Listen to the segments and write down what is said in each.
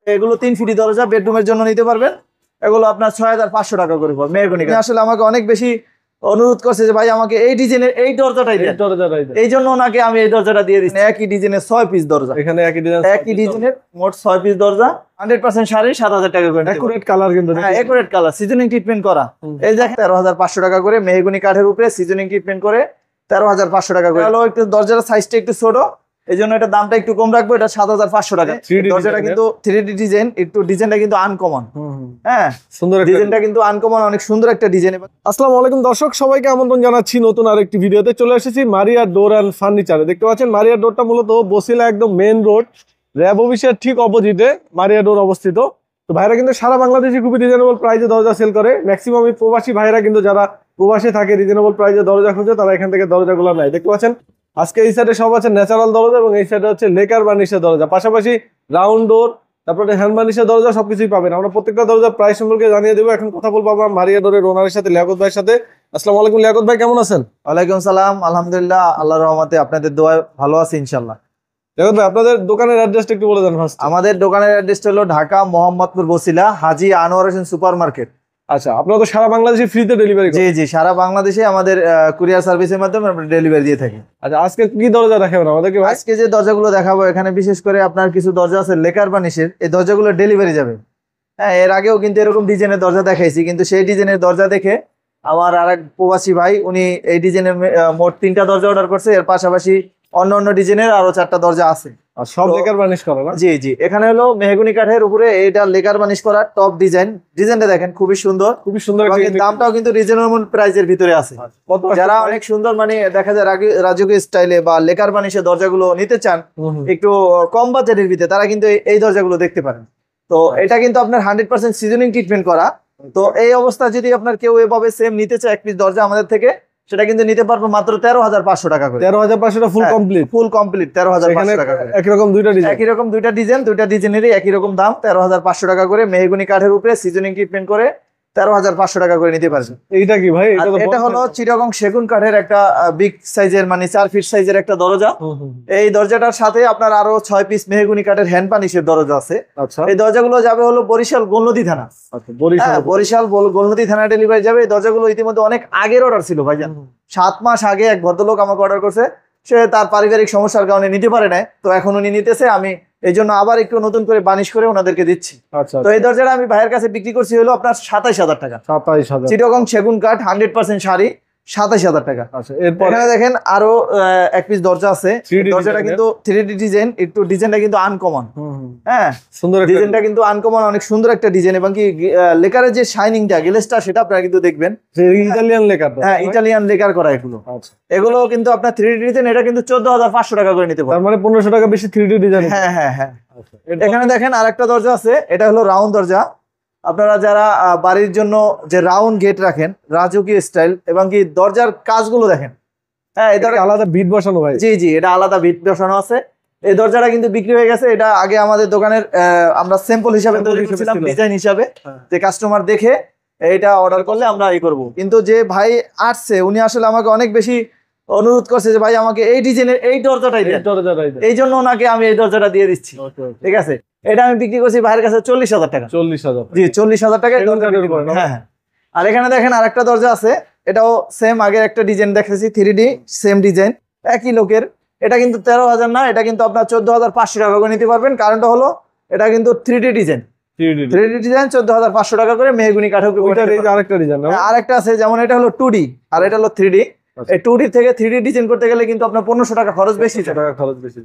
এগুলো 3 ফিট দরজা, বেডরুমের জন্য নিতে পারবেন। এগুলো আপনার 6500 টাকা করে পড়বে মেহগনি কাঠ। আসলে আমাকে অনেক বেশি অনুরোধ করছে যে ভাই আমাকে এই ডিজাইনের এই দরজাটাই দেন, এই জন্য ওনাকে আমি এই দরজাটা দিয়ে দিচ্ছি। একই ডিজাইনের 6 পিস দরজা, এখানে একই ডিজাইনের মোট 6 পিস দরজা, 100% শাড়ি, 7000 টাকা করে। একুরেট কালার কিন্তু, হ্যাঁ একুরেট কালার, সিজনিং ট্রিটমেন্ট করা। এই দেখেন 13500 টাকা করে মেহগনি কাঠের উপরে সিজনিং ট্রিটমেন্ট করে 13500 টাকা করে। হলো একটু দরজার সাইজটা একটু ছোট, এই জন্য এটা দামটা একটু কম রাখবো, এটা 7500 টাকা। দরজাটা কিন্তু 3D ডিজাইন, একটু ডিজাইনটা কিন্তু আনকমন। হ্যাঁ সুন্দর ডিজাইনটা কিন্তু আনকমন, অনেক সুন্দর একটা ডিজাইন। আসসালামু আলাইকুম দর্শক, সবাইকে আমন্ত্রণ জানাচ্ছি নতুন আরেকটি ভিডিওতে। চলে এসেছি মারিয়া ডোর অ্যান্ড ফার্নিচারে। দেখতে পাচ্ছেন মারিয়া ডোরটা মূলত বসিলা একদম মেইন রোড, র্যাব অফিসের ঠিক অপোজিটে মারিয়া ডোর অবস্থিত। তো ভাইরা কিন্তু সারা বাংলাদেশে খুবই রিজনেবল প্রাইসে দরজা সেল করে। ম্যাক্সিমাম প্রবাসী ভাইরা কিন্তু যারা প্রবাসে থাকে রিজনেবল প্রাইসে দরজা খুঁজে, তারা এখান থেকে দরজাগুলো নেয়। দেখতে পাচ্ছেন আজকে এই সাইডে সব আছে ন্যাচারাল দরজা এবং এই সাইডে হচ্ছে লেকার বার্নিশের দরজা, পাশাপাশি রাউন্ড ডোর, তারপরে হ্যান্ড বার্নিশের দরজা, সবকিছুই পাবেন। আমরা প্রত্যেকটা দরজার প্রাইস সম্পর্কে জানিয়ে দেবো। এখন কথা বলবো আমরা মারিয়া ডোরের ওনারের সাথে, লিয়াকত ভাইয়ের সাথে। আসসালামু আলাইকুম লিয়াকত ভাই, কেমন আছেন? ওয়ালাইকুম সালাম, আলহামদুলিল্লাহ, আল্লাহর রহমতে আপনাদের দোয়ায় ভালো আছি ইনশাআল্লাহ। লিয়াকত ভাই আপনাদের দোকানের অ্যাড্রেসটা একটু বলে দেন ফার্স্ট। আমাদের দোকানের অ্যাড্রেসটা হলো ঢাকা মোহাম্মদপুর বসিলা হাজী আনোয়ার হোসেন সুপার মার্কেট। আচ্ছা, আপনারা তো সারা বাংলাদেশে ফ্রিতে ডেলিভারি? জি জি, সারা বাংলাদেশে আমাদের কুরিয়ার সার্ভিসের মাধ্যমে আমরা ডেলিভারি দিয়ে থাকি। আচ্ছা, আজকে কি দরজা দেখাবেন আমাদেরকে? আজকে যে দরজাগুলো দেখাবো এখানে বিশেষ করে আপনার কিছু দরজা আছে লেকার বার্নিশের, এই দরজাগুলো ডেলিভারি যাবে। হ্যাঁ, এর আগেও কিন্তু এরকম ডিজাইনের দরজা দেখাইছি, কিন্তু সেই ডিজাইনের দরজা দেখে আমার আরেক প্রবাসী ভাই উনি এই ডিজাইনের মোট 3টা দরজা অর্ডার করছে। এর পাশাপাশি অন্য অন্য ডিজাইনের আরো 4টা দরজা আছে, সব লেকার বার্নিশ করা না? জি জি, এখানে হলো মেহগনি কাঠের উপরে এটা লেকার বার্নিশ করা টপ ডিজাইন। ডিজাইনটা দেখেন খুবই সুন্দর, খুবই সুন্দর। দামটাও কিন্তু রিজনেবল প্রাইসের ভিতরে আছে। যারা অনেক সুন্দর মানে দেখা যায় রাজকীয় স্টাইলে বা লেকার বার্নিশের দরজাগুলো নিতে চান একটু কম বাজেটের ভিতরে, তারা কিন্তু এই দরজাগুলো দেখতে পারেন। তো এটা কিন্তু আপনার 100% সিজনিং ট্রিটমেন্ট করা। তো এই অবস্থা যদি আপনার কেউ এভাবে সেম নিতে চায় এক পিস দরজা আমাদের থেকে, সেটা কিন্তু নিতে পারবো মাত্র 13500 টাকা করে। 13500 ফুল কমপ্লিট? ফুল কমপ্লিট 13500 টাকা করে। একই রকম দুইটা ডিজাইন, দুইটা ডিজাইনেরই একই রকম দাম 13500 টাকা করে। মেহগনি কাঠের উপরে সিজনিং ট্রিটমেন্ট করে 13500 টাকা করে নিতে পারবেন। এইটা কি ভাই? এটা হলো চিটাগং সেগুন কাঠের একটা বিগ সাইজের মানে 4 ফিট সাইজের একটা দরজা। এই দরজাটার সাথে আপনার আরো 6 পিস মেহগনি কাঠের হ্যান্ড বার্নিশের দরজা আছে। আচ্ছা, এই দরজাগুলো যাবে হলো বরিশাল গোলনদী থানা। বরিশাল গোলনদী থানা ডেলিভারি যাবে। এই দরজাগুলো ইতিমধ্যে অনেক আগের অর্ডার ছিল ভাইজান, 7 মাস আগে এক ভদ্রলোক আমাকে অর্ডার করছে। সে তার পারিবারিক সমস্যার কারণে নিতে পারে না, তো এখন উনি নিতেছে, আমি এই জন্য আবার একটু নতুন করে বার্নিশ করে ওনাদেরকে দিচ্ছি। তো এই দরজাটা আমি ভাইয়ের কাছে বিক্রি করছি হলো আপনার 27000 টাকা। 27000 চিটাগং সেগুন কাঠ 100% শাড়ি, 27000 টাকা। এখানে দেখেন আরো এক পিস দরজা আছে। দরজাটা কিন্তু 3D ডিজাইন, একটু ডিজাইনটা কিন্তু আনকমন। হ্যাঁ সুন্দর ডিজাইনটা কিন্তু আনকমন, অনেক সুন্দর একটা ডিজাইন। এবং কি লেকারের যে শাইনিংটা গ্লেসটা সেটা আপনারা কিন্তু দেখবেন ইটালিয়ান লেকার। হ্যাঁ, ইটালিয়ান লেকার করা এগুলো। এগুলো কিন্তু আপনার 3D ডিজাইন, এটা কিন্তু 14500 টাকা করে নিতে পারবেন। তার মানে 1500 টাকা বেশি 3D ডিজাইন। হ্যাঁ হ্যাঁ হ্যাঁ। এখানে দেখেন আরেকটা দরজা আছে, এটা হলো রাউন্ড দরজা। আপনারা যারা বাড়ির জন্য যে রাউন্ড গেট রাখেন রাজকীয় স্টাইল, এবং কি দরজার কাজগুলো দেখেন। হ্যাঁ, এটা আলাদা বিট বসানো ভাই? জি জি, এটা আলাদা বিট বসানো আছে। এই দরজাটা কিন্তু বিক্রি হয়ে গেছে। এটা আগে আমাদের দোকানের আমরা স্যাম্পল হিসাবে তৈরি করেছিলাম, ডিজাইন হিসাবে, যে কাস্টমার দেখে এটা অর্ডার করলে আমরা এই করব। কিন্তু যে ভাই আসছে উনি আসলে আমাকে অনেক বেশি অনুরোধ করছে যে ভাই আমাকে এই ডিজাইনের এই দরজাটাই দেন, এই জন্য ওনাকে আমি এই দরজাটা দিয়ে দিচ্ছি। ঠিক আছে, এটা আমি বিক্রি করছি ভাইয়ের কাছে 40000 টাকা। 40000? জি, 40000 টাকা। হ্যাঁ, আর এখানে দেখেন আরেকটা দরজা আছে, এটাও সেম আগের একটা ডিজাইন দেখেছি, 3D সেম ডিজাইন, একই লোকের। এটা কিন্তু 13000 না, এটা কিন্তু আপনার 14500 টাকা করে নিতে পারবেন। কারণটা হলো এটা কিন্তু 3D ডিজাইন, 3D ডিজাইন 14500 টাকা করে মেহগনি কাঠের উপরে। আরেকটা ডিজাইন আরেকটা আছে, যেমন এটা হলো 2D আর এটা হলো 3D। এই 2D থেকে 3D ডিজাইন করতে গেলে কিন্তু আপনার 1500 টাকা খরচ বেশি।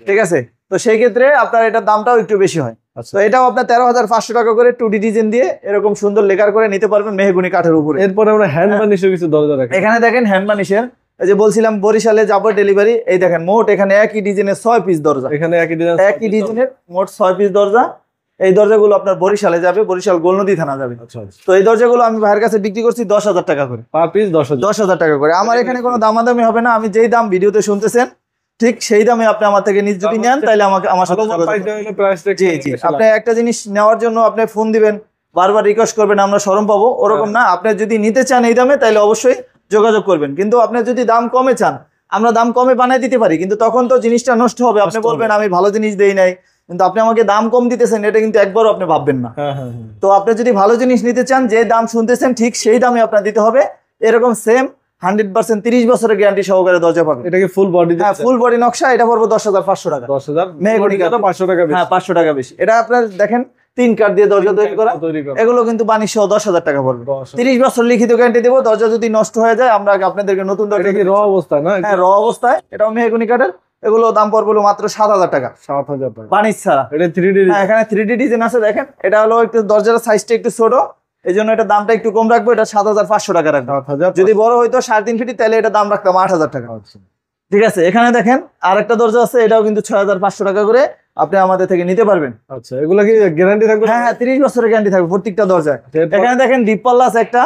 ঠিক আছে, তো সেই ক্ষেত্রে আপনার এটার দামটাও একটু বেশি হয়। তো এটাও আপনার 13500 টাকা করে 2D ডিজাইন দিয়ে এরকম সুন্দর লেকার করে নিতে পারবেন মেহগনি কাঠের উপরে। এরপরে আমরা হ্যান্ড বার্নিশের কিছু দরজা দেখেন। এখানে দেখেন হ্যান্ড বার্নিশের, এই যে বলছিলাম বরিশালে যাবো ডেলিভারি, এই দেখেন মোট এখানে একই ডিজাইনের 6 পিস দরজা। এখানে একই ডিজাইনের মোট 6 পিস দরজা। এই দরজাগুলো আপনার বরিশালে যাবে, বরিশাল গোলনদী থানা যাবে। তো এই দরজাগুলো আমি ভাইয়ের কাছে বিক্রি করছি 10000 টাকা করে পার পিস। 10000 টাকা করে। আমার এখানে কোনো দামাদামি হবে না, আমি যেই দাম ভিডিওতে শুনতেছেন ঠিক সেই দামে আপনি আমার থেকে নিজ যদি নেন তাহলে আমাকে আমার সাথে জি জি, আপনি একটা জিনিস নেওয়ার জন্য আপনি ফোন দিবেন, বারবার রিকোয়েস্ট করবেন, আমরা শরম পাবো, ওরকম না। আপনি যদি নিতে চান এই দামে তাহলে অবশ্যই যোগাযোগ করবেন। কিন্তু আপনি যদি দাম কমে চান, আমরা দাম কমে বানাই দিতে পারি, কিন্তু তখন তো জিনিসটা নষ্ট হবে। আপনি বলবেন আমি ভালো জিনিস দেই নাই, কিন্তু আপনি আমাকে দাম কম দিতেছেন, এটা কিন্তু একবারও আপনি ভাববেন না। হ্যাঁ হ্যাঁ হ্যাঁ। তো আপনি যদি ভালো জিনিস নিতে চান, যে দাম শুনতেছেন ঠিক সেই দামে আপনার দিতে হবে। এরকম সেম 100% 30 বছরের গ্যারান্টি সহকারে দরজা পাবেন। এটা কি ফুল বডি? হ্যাঁ, ফুল বডি নকশা। এটা পড়বে 10,500 টাকা। 10,000 মেহগনি কাঠ। 500 টাকা বেশি। হ্যাঁ, 500 টাকা বেশি। এটা আপনার দেখেন 3 কাঠ দিয়ে দরজা তৈরি করা। এগুলো কিন্তু বানিশ সহ 10,000 টাকা পড়বে। 30 বছর লিখিত গ্যারান্টি দেবো। দরজা যদি নষ্ট হয়ে যায় আমরা আপনাদেরকে নতুন দরজা। এটা কি র অবস্থা না? হ্যাঁ, র অবস্থায়। এটাও মেহগনি কাঠের। এগুলো দাম পড়বে মাত্র 7,000 টাকা। 7,000 টাকা বানিশ ছাড়া। এটা 3D। হ্যাঁ, এখানে 3D ডিজাইন আছে দেখেন। এটা হলো একটু দরজার সাইজটা একটু ছোট, এই জন্য এটা দামটা একটু কম রাখবো। এটা 7,500 টাকা রাখবো। 7,000। যদি বড় হইতো 3.5 ফিট, তাহলে এটা দাম রাখতাম 8,000 টাকা। আচ্ছা ঠিক আছে, এখানে দেখেন আরেকটা দরজা আছে, এটাও কিন্তু 6,500 টাকা করে আপনি আমাদের থেকে নিতে পারবেন। আচ্ছা, এগুলা কি গ্যারান্টি থাকবে? হ্যাঁ, 30 বছরের গ্যারান্টি থাকবে প্রত্যেকটা দরজায়। এখানে দেখেন ডিপ পাল্লা আছে একটা,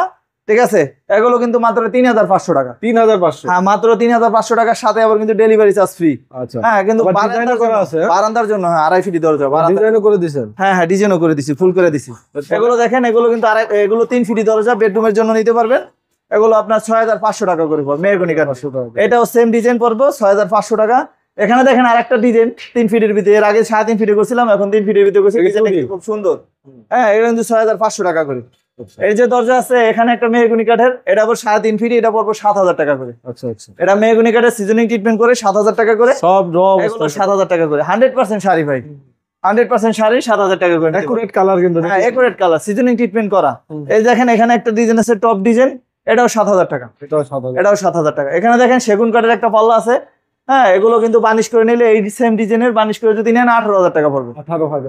ঠিক আছে, এগুলো কিন্তু মাত্র 3,500 টাকা। 3,500? হ্যাঁ, মাত্র 3,500 টাকার সাথে আবার কিন্তু ডেলিভারি চার্জ ফ্রি। আচ্ছা, হ্যাঁ, কিন্তু আবার ডিজাইনও করা আছে? বারান্দার জন্য। হ্যাঁ, 2.5 ফিট দরজা বারান্দা। ডিজাইনও করে দিয়েছেন? হ্যাঁ হ্যাঁ, ডিজাইনও করে দিছি, ফুল করে দিছি। এগুলো দেখেন, এগুলো কিন্তু এগুলো 3 ফিট দরজা, বেডরুমের জন্য নিতে পারবেন। এগুলো আপনার 6,500 টাকা করে পড়বে মেহগনি কাঠ। এটাও সেম ডিজাইন পড়বে 6,500 টাকা। এখানে দেখেন আরেকটা ডিজাইন 3 ফিটের ভিতরে। এর আগে 3.5 ফিটে করছিলাম, এখন 3 ফিটের ভিতরে করছি। ডিজাইনটা খুব সুন্দর। হ্যাঁ, এটা কিন্তু 6,500 টাকা করে। এই যে দরজা আছে এখানে একটা মেহগনি কাঠের, এটা আবার 3.5 ফিট, এটা পড়বে 7,000 টাকা করে। আচ্ছা আচ্ছা, এটা মেহগনি কাঠের সিজনিং ট্রিটমেন্ট করে 7,000 টাকা করে। সব র এগুলো 7,000 টাকা করে। 100% শাড়ি ভাই, 100% শাড়ি 7,000 টাকা করে। একুরেট কালার কিন্তু। হ্যাঁ, একুরেট কালার, সিজনিং ট্রিটমেন্ট করা। এই দেখেন এখানে একটা ডিজাইন আছে টপ ডিজাইন, এটাও 7,000 টাকা। এটাও 7,000। এটাও 7,000 টাকা। এখানে দেখেন সেগুন কাঠের একটা পাল্লা আছে। হ্যাঁ, এগুলো কিন্তু বানিশ করে নিলে এই সেম ডিজাইনের বানিশ করে যদি নেন 18,000 টাকা পড়বে।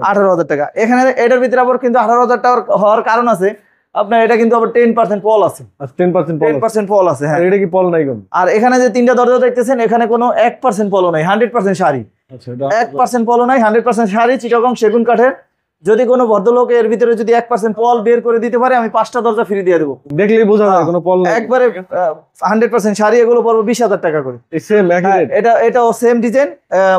18,000 টাকা। এখানে এটার ভিতরে আবার কিন্তু 18,000 টাকা হওয়ার কারণ আছে, আপনার এটা কিন্তু আবার 10% পল আছে। 10% পল আছে। হ্যাঁ, এটা কি পল নাই কোন? আর এখানে যে 3টা দরজা দেখতেছেন, এখানে কোনো 1% পল নাই, 100% শাড়ি। আচ্ছা, এটা 1% পল নাই, 100% শাড়ি, চিটাগং সেগুন কাঠের। যদি কোনো ভদ্রলোক এর ভিতরে যদি 1% পল বের করে দিতে পারে, আমি 5টা দরজা ফ্রি দিয়ে দেবো। দেখলেই বোঝা যায় কোনো পল নাই, একবারে 100% শাড়ি। এগুলো পড়বে 20,000 টাকা করে। সেম একই রেট? এটাও সেম ডিজাইন,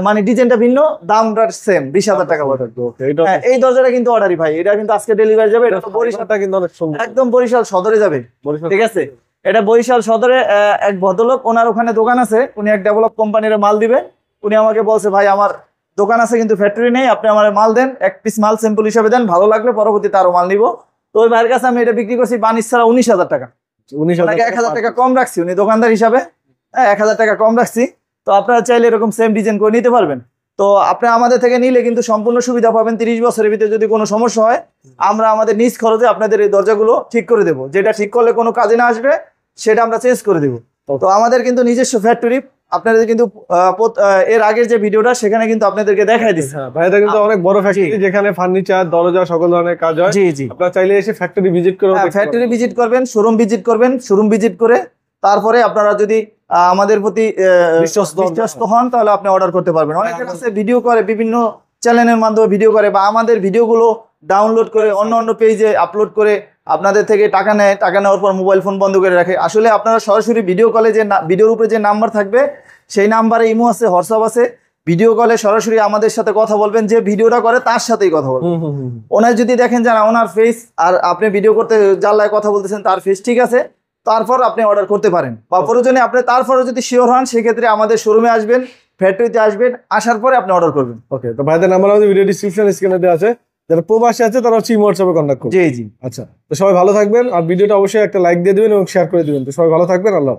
মানে ডিজাইনটা ভিন্ন, দামটা সেম, 20,000 টাকা পড়বে। ওকে, এটা এই দরজাটা কিন্তু অর্ডারই ভাই, এটা কিন্তু আজকে ডেলিভারি যাবে। এটা তো বরিশালটা কিন্তু অনেক সুন্দর, একদম বরিশাল সদরে যাবে। বরিশাল। ঠিক আছে, এটা বরিশাল সদরে এক ভদ্রলোক, ওনার ওখানে দোকান আছে, উনি এক ডেভেলপ কোম্পানির মাল দিবে। উনি আমাকে বলছে, ভাই আমার দোকান আছে কিন্তু ফ্যাক্টরি নেই, আপনি আমার মাল দেন, 1 পিস মাল স্যাম্পল হিসাবে দেন, ভালো লাগলে পরবর্তীতে আরো মাল নিবো। তো ওই ভাইয়ের কাছে আমি এটা বিক্রি করছি বানিশ ছাড়া 19,000 টাকা। 1,000 টাকা কম রাখছি, উনি দোকানদার হিসাবে। হ্যাঁ, 1,000 টাকা কম রাখছি। তো আপনারা চাইলে এরকম সেম ডিজাইন করে নিতে পারবেন। তো আপনি আমাদের থেকে নিলে কিন্তু সম্পূর্ণ সুবিধা পাবেন। 30 বছরের ভিতরে যদি কোনো সমস্যা হয়, আমরা আমাদের নিজ খরচে আপনাদের এই দরজাগুলো ঠিক করে দেবো। যেটা ঠিক করলে কোনো কাজে না আসবে, সেটা আমরা চেঞ্জ করে দেবো। তো আমাদের কিন্তু নিজস্ব ফ্যাক্টরি। আপনাদের কিন্তু এর আগের যে ভিডিওটা, সেখানে কিন্তু আপনাদেরকে দেখাই দিচ্ছি। হ্যাঁ, ভাইটা কিন্তু অনেক বড় ফ্যাক্টরি, যেখানে ফার্নিচার, দরজা, সকল ধরনের কাজ হয়। জি জি, আপনারা চাইলে এসে ফ্যাক্টরি ভিজিট করে ফ্যাক্টরি ভিজিট করবেন, শোরুম ভিজিট করবেন। শোরুম ভিজিট করে তারপরে আপনারা যদি আমাদের প্রতি বিশ্বস্ত হন, তাহলে আপনি অর্ডার করতে পারবেন। অনেকের কাছে ভিডিও করে, বিভিন্ন চ্যানেলের মাধ্যমে ভিডিও করে, বা আমাদের ভিডিওগুলো ডাউনলোড করে অন্য অন্য পেজে আপলোড করে আপনাদের থেকে টাকা নেয়। টাকা নেওয়ার পর মোবাইল ফোন বন্ধ করে রাখে। আসলে আপনারা সরাসরি ভিডিও কলে, যে ভিডিওর উপরে যে নাম্বার থাকবে, সেই নাম্বারে ইমো আছে, হোয়াটসঅ্যাপ আছে, ভিডিও কলে সরাসরি আমাদের সাথে কথা বলবেন। যে ভিডিওটা করে তার সাথেই কথা বলবেন। ওনার যদি দেখেন যে ওনার ফেস আর আপনি ভিডিও করতে জানলায় কথা বলতেছেন, তার ফেস ঠিক আছে, তারপর আপনি অর্ডার করতে পারেন। বা প্রয়োজনে আপনি তারপরে যদি শিওর হন, সেক্ষেত্রে আমাদের শোরুমে আসবেন, ফ্যাক্টরিতে আসবেন, আসার পরে আপনি অর্ডার করবেন। ওকে, তো ভাইদের নাম্বার আমাদের ভিডিও ডিসক্রিপশন স্ক্রিনে দেওয়া আছে। যারা প্রবাসী আছে তারা হচ্ছে হোয়াটসঅ্যাপে কন্ট্যাক্ট করুন। জি জি। আচ্ছা, তো সবাই ভালো থাকবেন, আর ভিডিওটা অবশ্যই একটা লাইক দিয়ে দিবেন এবং শেয়ার করে দিবেন। তো সবাই ভালো থাকবেন, আল্লাহ।